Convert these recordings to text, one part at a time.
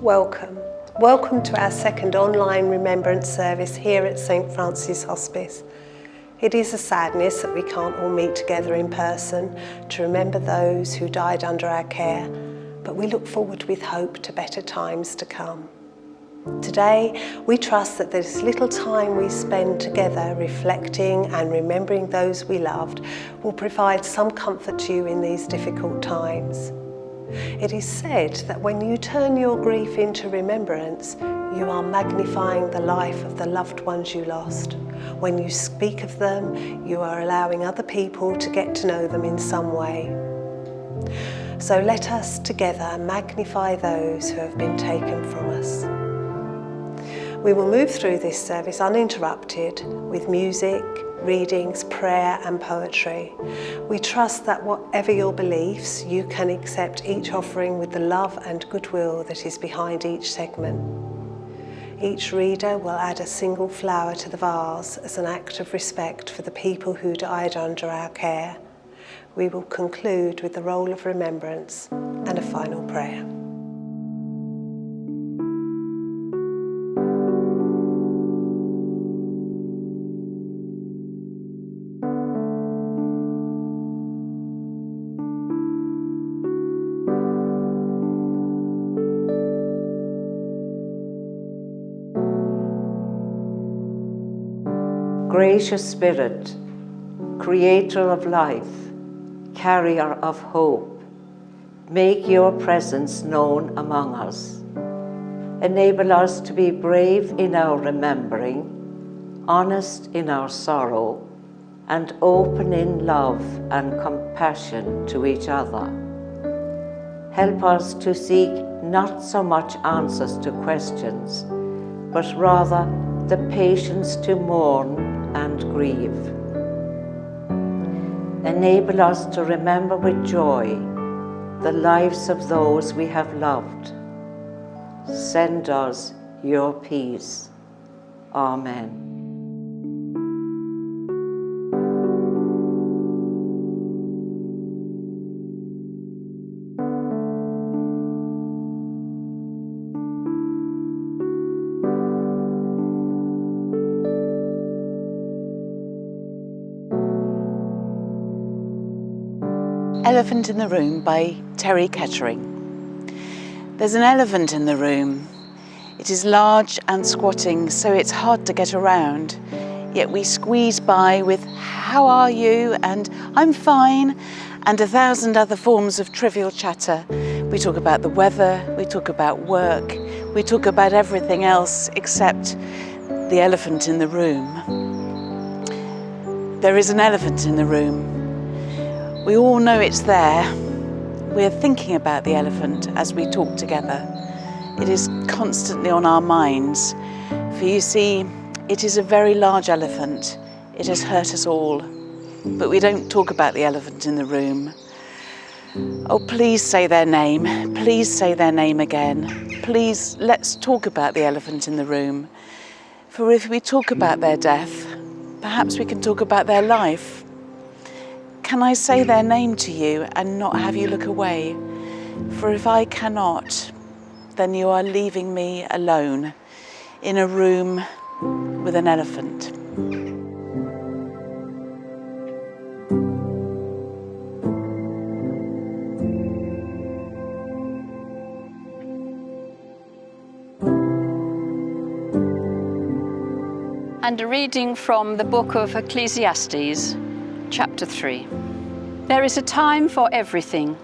Welcome. Welcome to our second online remembrance service here at St Francis Hospice. It is a sadness that we can't all meet together in person to remember those who died under our care, but we look forward with hope to better times to come. Today, we trust that this little time we spend together reflecting and remembering those we loved will provide some comfort to you in these difficult times. It is said that when you turn your grief into remembrance, you are magnifying the life of the loved ones you lost. When you speak of them, you are allowing other people to get to know them in some way. So let us together magnify those who have been taken from us. We will move through this service uninterrupted with music, readings, prayer and poetry. We trust that whatever your beliefs, you can accept each offering with the love and goodwill that is behind each segment. Each reader will add a single flower to the vase as an act of respect for the people who died under our care. We will conclude with the roll of remembrance and a final prayer. Gracious Spirit, Creator of life, Carrier of hope, make your presence known among us. Enable us to be brave in our remembering, honest in our sorrow, and open in love and compassion to each other. Help us to seek not so much answers to questions, but rather the patience to mourn and grieve. Enable us to remember with joy the lives of those we have loved. Send us your peace. Amen. Elephant in the Room by Terry Kettering. There's an elephant in the room. It is large and squatting, so it's hard to get around. Yet we squeeze by with "How are you?" and "I'm fine," and 1,000 other forms of trivial chatter. We talk about the weather, we talk about work, we talk about everything else except the elephant in the room. There is an elephant in the room. We all know it's there. We're thinking about the elephant as we talk together. It is constantly on our minds. For you see, it is a very large elephant. It has hurt us all. But we don't talk about the elephant in the room. Oh, please say their name. Please say their name again. Please, let's talk about the elephant in the room. For if we talk about their death, perhaps we can talk about their life. Can I say their name to you and not have you look away? For if I cannot, then you are leaving me alone in a room with an elephant. And a reading from the book of Ecclesiastes, chapter 3. There is a time for everything,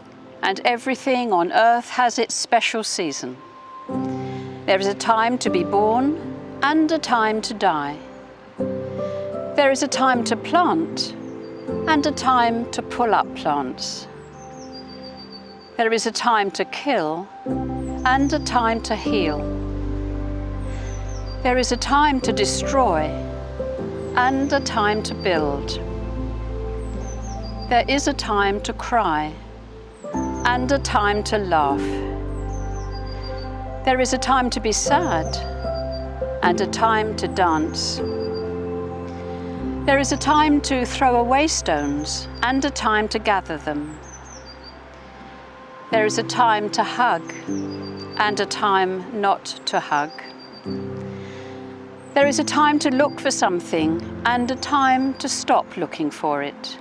and everything on earth has its special season. There is a time to be born and a time to die. There is a time to plant and a time to pull up plants. There is a time to kill and a time to heal. There is a time to destroy and a time to build. There is a time to cry and a time to laugh. There is a time to be sad and a time to dance. There is a time to throw away stones and a time to gather them. There is a time to hug and a time not to hug. There is a time to look for something and a time to stop looking for it.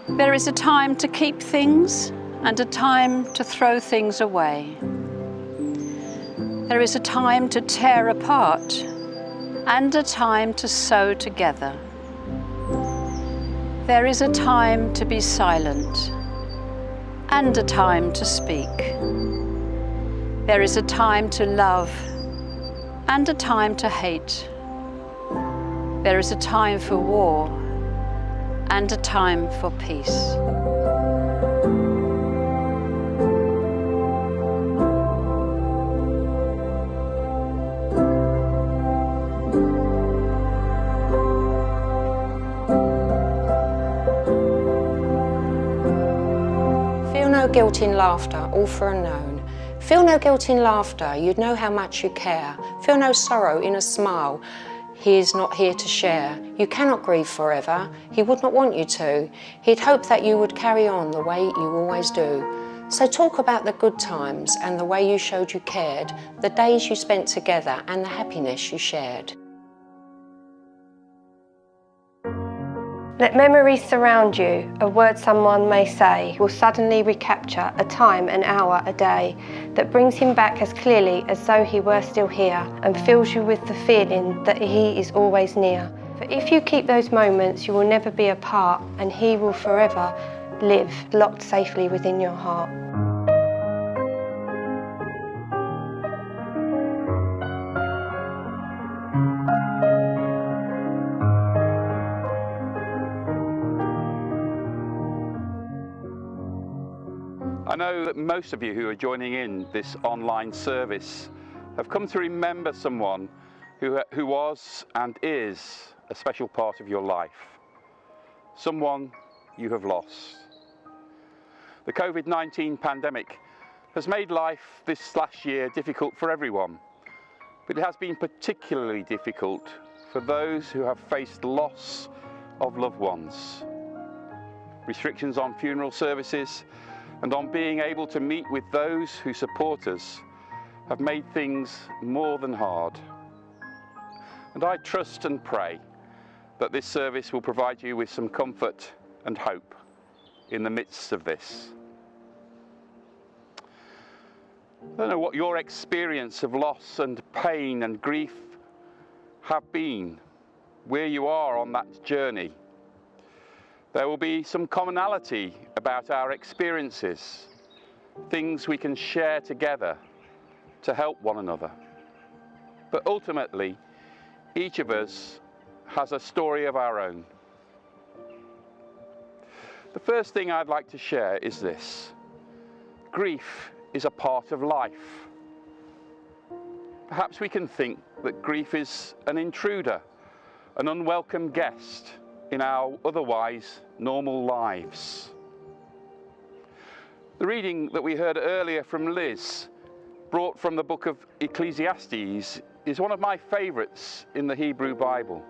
There is a time to keep things and a time to throw things away. There is a time to tear apart and a time to sew together. There is a time to be silent and a time to speak. There is a time to love and a time to hate. There is a time for war and a time for peace. Feel no guilt in laughter, all for unknown. Feel no guilt in laughter, you'd know how much you care. Feel no sorrow in a smile, he is not here to share. You cannot grieve forever, he would not want you to. He'd hope that you would carry on the way you always do. So talk about the good times and the way you showed you cared, the days you spent together and the happiness you shared. Let memories surround you. A word someone may say will suddenly recapture a time, an hour, a day that brings him back as clearly as though he were still here and fills you with the feeling that he is always near. For if you keep those moments, you will never be apart and he will forever live locked safely within your heart. I know that most of you who are joining in this online service have come to remember someone who was and is a special part of your life, someone you have lost. The COVID-19 pandemic has made life this last year difficult for everyone, but it has been particularly difficult for those who have faced loss of loved ones. Restrictions on funeral services and on being able to meet with those who support us have made things more than hard. And I trust and pray that this service will provide you with some comfort and hope in the midst of this. I don't know what your experience of loss and pain and grief have been, where you are on that journey. There will be some commonality about our experiences, things we can share together to help one another. But ultimately, each of us has a story of our own. The first thing I'd like to share is this: grief is a part of life. Perhaps we can think that grief is an intruder, an unwelcome guest in our otherwise normal lives. The reading that we heard earlier from Liz, brought from the book of Ecclesiastes, is one of my favourites in the Hebrew Bible.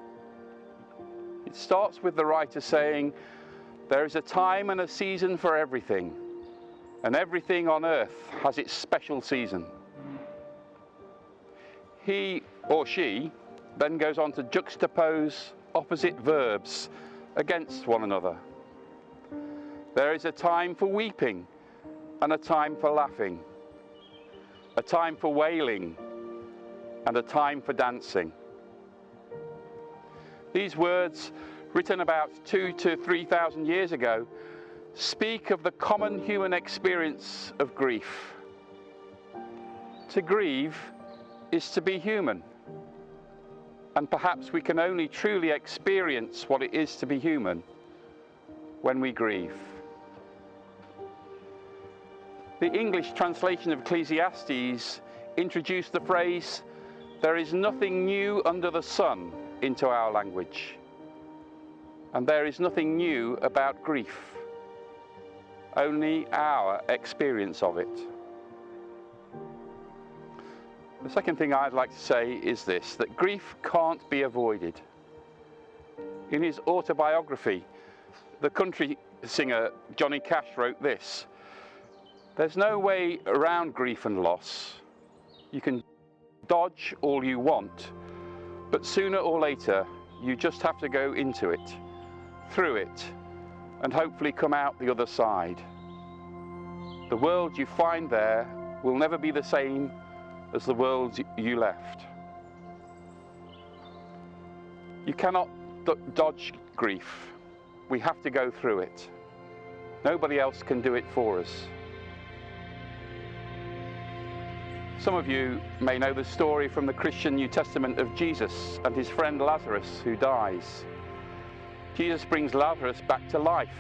It starts with the writer saying, "There is a time and a season for everything, and everything on earth has its special season." He or she then goes on to juxtapose opposite verbs against one another. There is a time for weeping and a time for laughing, a time for wailing and a time for dancing. These words, written about 2,000 to 3,000 years ago, speak of the common human experience of grief. To grieve is to be human. And perhaps we can only truly experience what it is to be human when we grieve. The English translation of Ecclesiastes introduced the phrase, "There is nothing new under the sun," into our language. And there is nothing new about grief, only our experience of it. The second thing I'd like to say is this, that grief can't be avoided. In his autobiography, the country singer Johnny Cash wrote this: There's no way around grief and loss. You can dodge all you want, but sooner or later you just have to go into it, through it, and hopefully come out the other side. The world you find there will never be the same as the world you left. You cannot dodge grief. We have to go through it. Nobody else can do it for us. Some of you may know the story from the Christian New Testament of Jesus and his friend Lazarus who dies. Jesus brings Lazarus back to life,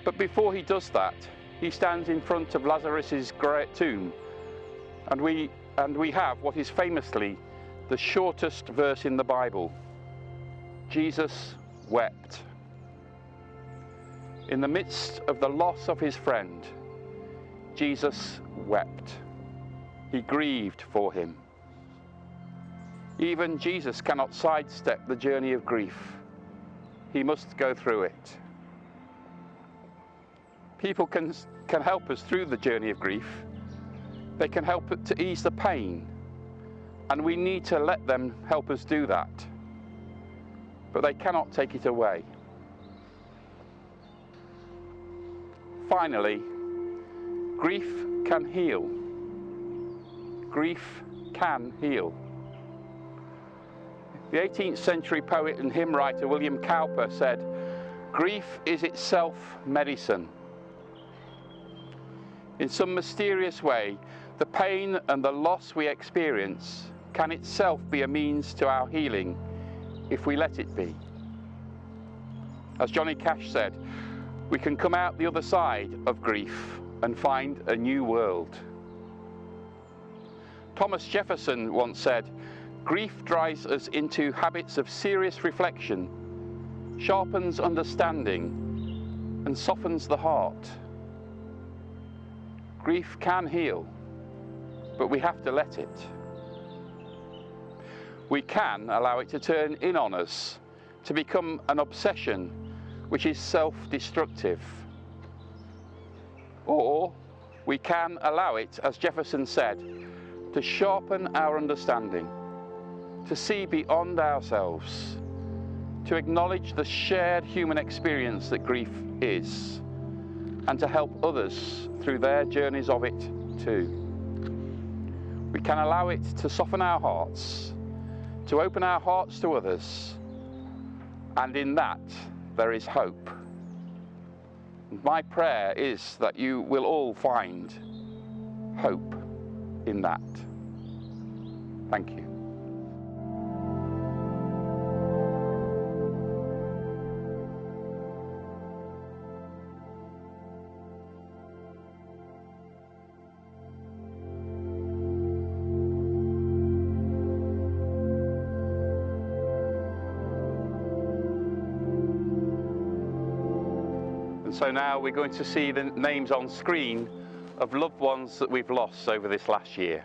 but before he does that, he stands in front of Lazarus's great tomb, and we have what is famously the shortest verse in the Bible. Jesus wept. In the midst of the loss of his friend, Jesus wept. He grieved for him. Even Jesus cannot sidestep the journey of grief. He must go through it. People can help us through the journey of grief. They can help it to ease the pain, and we need to let them help us do that. But they cannot take it away. Finally, grief can heal. Grief can heal. The 18th century poet and hymn writer William Cowper said, "Grief is itself medicine." In some mysterious way, the pain and the loss we experience can itself be a means to our healing if we let it be. As Johnny Cash said, we can come out the other side of grief and find a new world. Thomas Jefferson once said, "Grief drives us into habits of serious reflection, sharpens understanding, and softens the heart." Grief can heal, but we have to let it. We can allow it to turn in on us, to become an obsession which is self-destructive. Or we can allow it, as Jefferson said, to sharpen our understanding, to see beyond ourselves, to acknowledge the shared human experience that grief is, and to help others through their journeys of it too. We can allow it to soften our hearts, to open our hearts to others, and in that there is hope. My prayer is that you will all find hope in that. Thank you. And so now we're going to see the names on screen of loved ones that we've lost over this last year.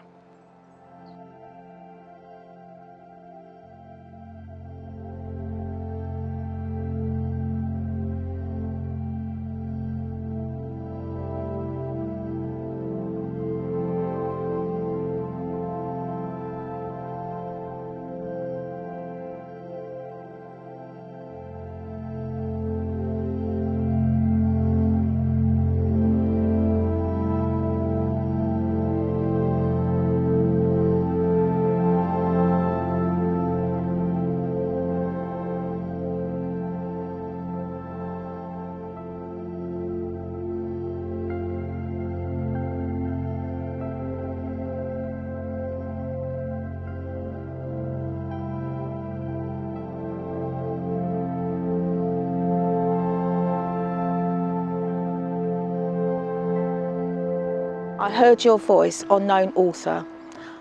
I heard your voice, unknown author.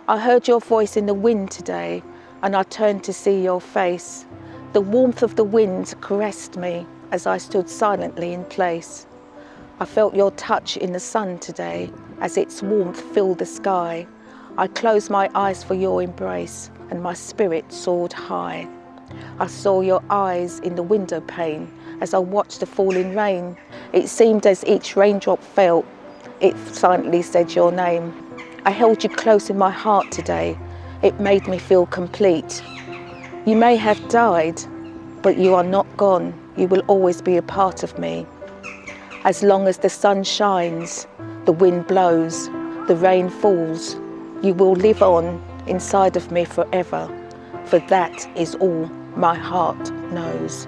I heard your voice in the wind today, and I turned to see your face. The warmth of the wind caressed me as I stood silently in place. I felt your touch in the sun today, as its warmth filled the sky. I closed my eyes for your embrace, and my spirit soared high. I saw your eyes in the window pane as I watched the falling rain. It seemed as each raindrop fell, It silently said your name. I held you close in my heart today. It made me feel complete. You may have died, but you are not gone. You will always be a part of me. As long as the sun shines, the wind blows, the rain falls, you will live on inside of me forever, for that is all my heart knows.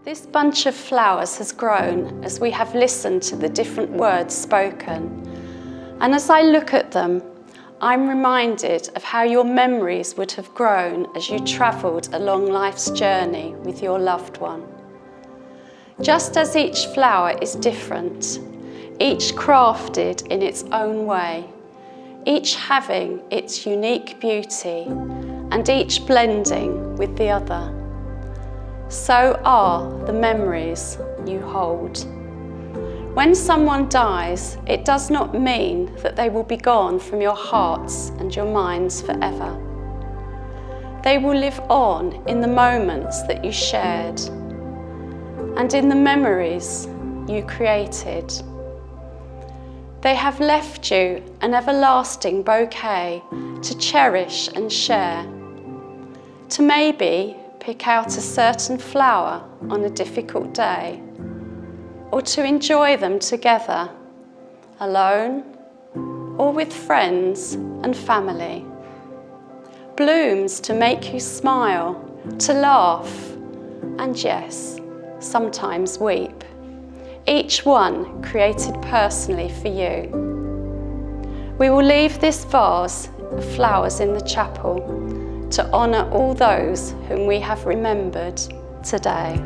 This bunch of flowers has grown as we have listened to the different words spoken. And as I look at them, I'm reminded of how your memories would have grown as you travelled along life's journey with your loved one. Just as each flower is different, each crafted in its own way, each having its unique beauty, and each blending with the other, so are the memories you hold. When someone dies, it does not mean that they will be gone from your hearts and your minds forever. They will live on in the moments that you shared and in the memories you created. They have left you an everlasting bouquet to cherish and share, to maybe pick out a certain flower on a difficult day, or to enjoy them together, alone or with friends and family. Blooms to make you smile, to laugh, and yes, sometimes weep. Each one created personally for you. We will leave this vase of flowers in the chapel to honour all those whom we have remembered today.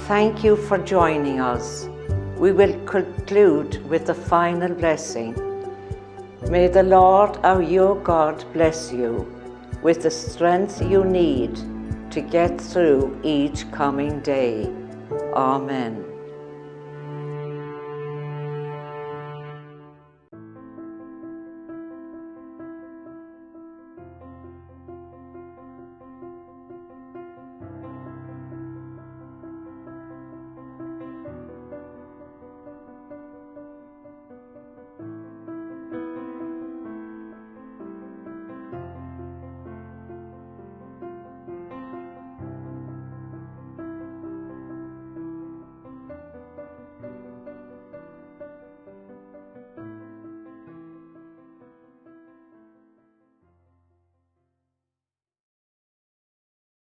Thank you for joining us. We will conclude with the final blessing. May the Lord our your God bless you with the strength you need to get through each coming day. Amen.